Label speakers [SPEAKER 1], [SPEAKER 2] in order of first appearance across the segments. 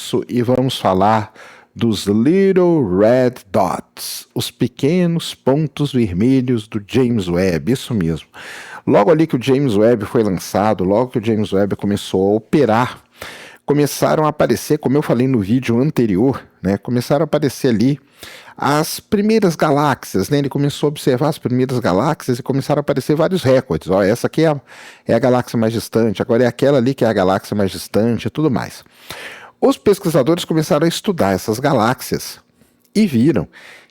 [SPEAKER 1] Universo e vamos falar dos Little Red Dots, os pequenos pontos vermelhos do James Webb, isso mesmo. Logo ali que o James Webb foi lançado, logo que o James Webb começou a operar, começaram a aparecer, como eu falei no vídeo anterior, né, começaram a aparecer ali as primeiras galáxias, né? Ele começou a observar as primeiras galáxias e começaram a aparecer vários recordes. Ó, essa aqui é a galáxia mais distante, agora é aquela ali que é a galáxia mais distante e tudo mais. Os pesquisadores começaram a estudar essas galáxias e viram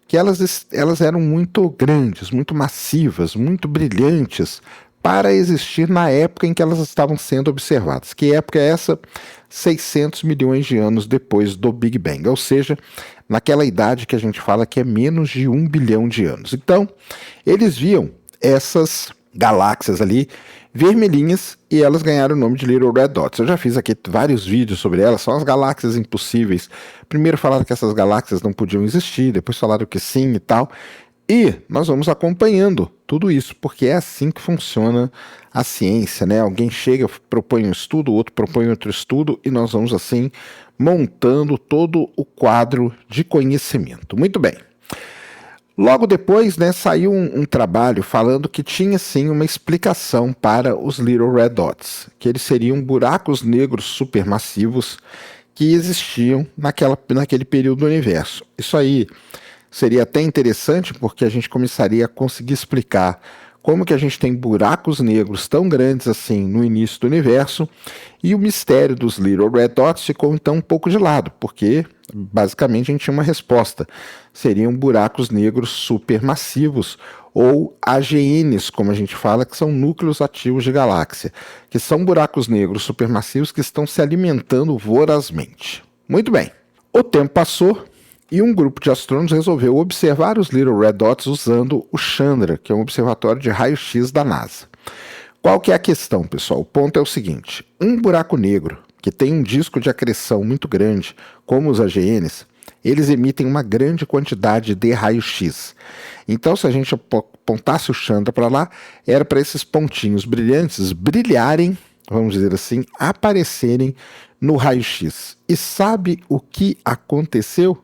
[SPEAKER 1] que elas eram muito grandes, muito massivas, muito brilhantes para existir na época em que elas estavam sendo observadas. Que época é essa? 600 milhões de anos depois do Big Bang, ou seja, naquela idade que a gente fala que é menos de 1 bilhão de anos. Então, eles viam essas galáxias ali vermelhinhas e elas ganharam o nome de Little Red Dots. Eu já fiz aqui vários vídeos sobre elas, são as galáxias impossíveis. Primeiro falaram que essas galáxias não podiam existir, depois falaram que sim e tal. E nós vamos acompanhando tudo isso, porque é assim que funciona a ciência, né? Alguém chega, propõe um estudo, o outro propõe outro estudo, e nós vamos assim montando todo o quadro de conhecimento. Muito bem. Logo depois, né, saiu um trabalho falando que tinha sim uma explicação para os Little Red Dots, que eles seriam buracos negros supermassivos que existiam naquele período do universo. Isso aí seria até interessante porque a gente começaria a conseguir explicar como que a gente tem buracos negros tão grandes assim no início do universo e o mistério dos Little Red Dots ficou então um pouco de lado, porque basicamente a gente tinha uma resposta. Seriam buracos negros supermassivos ou AGNs, como a gente fala, que são núcleos ativos de galáxia, que são buracos negros supermassivos que estão se alimentando vorazmente. Muito bem, o tempo passou e um grupo de astrônomos resolveu observar os Little Red Dots usando o Chandra, que é um observatório de raio-x da NASA. Qual que é a questão, pessoal? O ponto é o seguinte: um buraco negro que tem um disco de acreção muito grande, como os AGNs, eles emitem uma grande quantidade de raio-x. Então, se a gente apontasse o Chandra para lá, era para esses pontinhos brilhantes brilharem, vamos dizer assim, aparecerem no raio-x. E sabe o que aconteceu?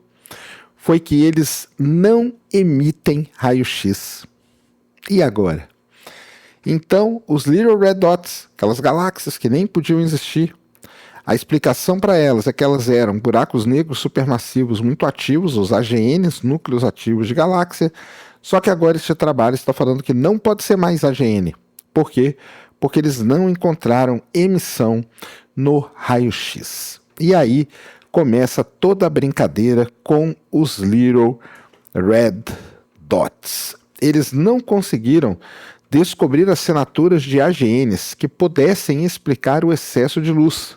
[SPEAKER 1] Foi que eles não emitem raio-x. E agora? Então, os Little Red Dots, aquelas galáxias que nem podiam existir, a explicação para elas é que elas eram buracos negros supermassivos muito ativos, os AGNs, núcleos ativos de galáxia, só que agora este trabalho está falando que não pode ser mais AGN. Por quê? Porque eles não encontraram emissão no raio-x. E aí começa toda a brincadeira com os Little Red Dots. Eles não conseguiram descobrir assinaturas de AGNs que pudessem explicar o excesso de luz,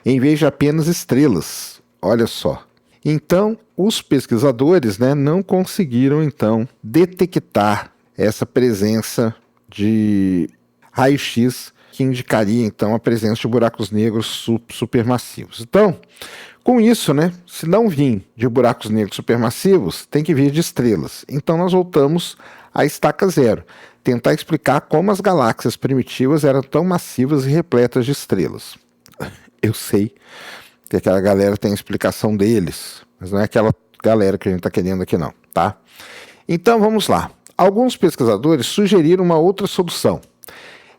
[SPEAKER 1] em vez de apenas estrelas. Olha só. Então, os pesquisadores, né, não conseguiram então detectar essa presença de raio-x que indicaria então a presença de buracos negros supermassivos. Então, com isso, né, se não vir de buracos negros supermassivos, tem que vir de estrelas. Então nós voltamos à estaca zero, tentar explicar como as galáxias primitivas eram tão massivas e repletas de estrelas. Eu sei que aquela galera tem a explicação deles, mas não é aquela galera que a gente está querendo aqui não, tá? Então vamos lá. Alguns pesquisadores sugeriram uma outra solução.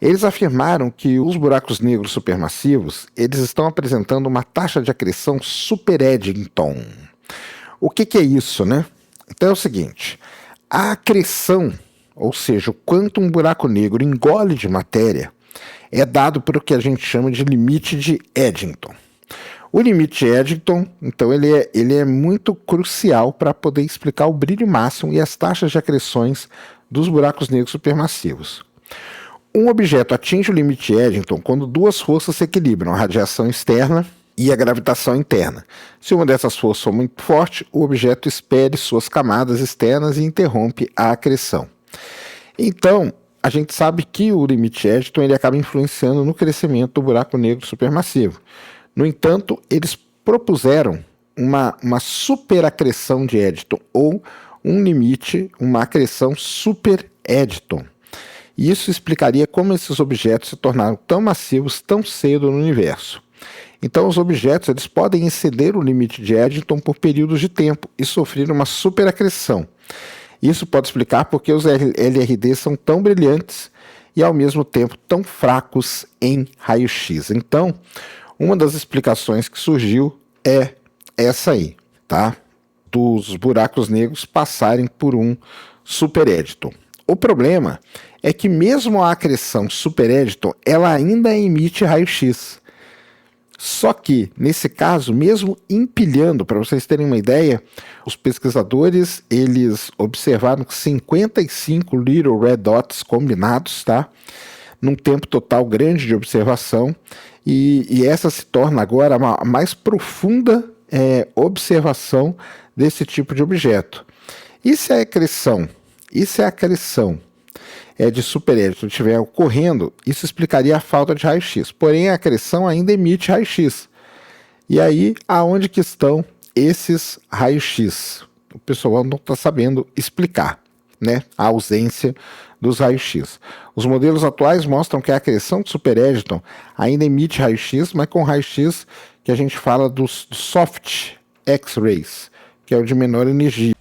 [SPEAKER 1] Eles afirmaram que os buracos negros supermassivos eles estão apresentando uma taxa de acreção super Eddington. O que é isso, né? Então é o seguinte, a acreção, ou seja, o quanto um buraco negro engole de matéria, é dado por o que a gente chama de limite de Eddington. O limite de Eddington, então, ele é muito crucial para poder explicar o brilho máximo e as taxas de acreções dos buracos negros supermassivos. Um objeto atinge o limite de Eddington quando duas forças se equilibram, a radiação externa e a gravitação interna. Se uma dessas forças for muito forte, o objeto expele suas camadas externas e interrompe a acreção. Então, a gente sabe que o limite de Eddington ele acaba influenciando no crescimento do buraco negro supermassivo. No entanto, eles propuseram uma superacreção de Eddington, ou um limite, uma acreção super Eddington. E isso explicaria como esses objetos se tornaram tão massivos tão cedo no universo. Então os objetos eles podem exceder o limite de Eddington por períodos de tempo e sofrer uma superacreção. Isso pode explicar porque os LRD são tão brilhantes e ao mesmo tempo tão fracos em raio-x. Então, uma das explicações que surgiu é essa aí, tá? Dos buracos negros passarem por um super Eddington. O problema é que mesmo a acreção super Eddington, ela ainda emite raio-x. Só que, nesse caso, mesmo empilhando, para vocês terem uma ideia, os pesquisadores eles observaram 55 Little Red Dots combinados, tá? Num tempo total grande de observação, e essa se torna agora a mais profunda observação desse tipo de objeto. E se a acreção de super Eddington estiver ocorrendo, isso explicaria a falta de raio-x. Porém, a acreção ainda emite raio-x. E aí, aonde que estão esses raios-x? O pessoal não está sabendo explicar, né, a ausência dos raios-x. Os modelos atuais mostram que a acreção de super Eddington ainda emite raio-x, mas com raio-x que a gente fala dos soft X-rays, que é o de menor energia.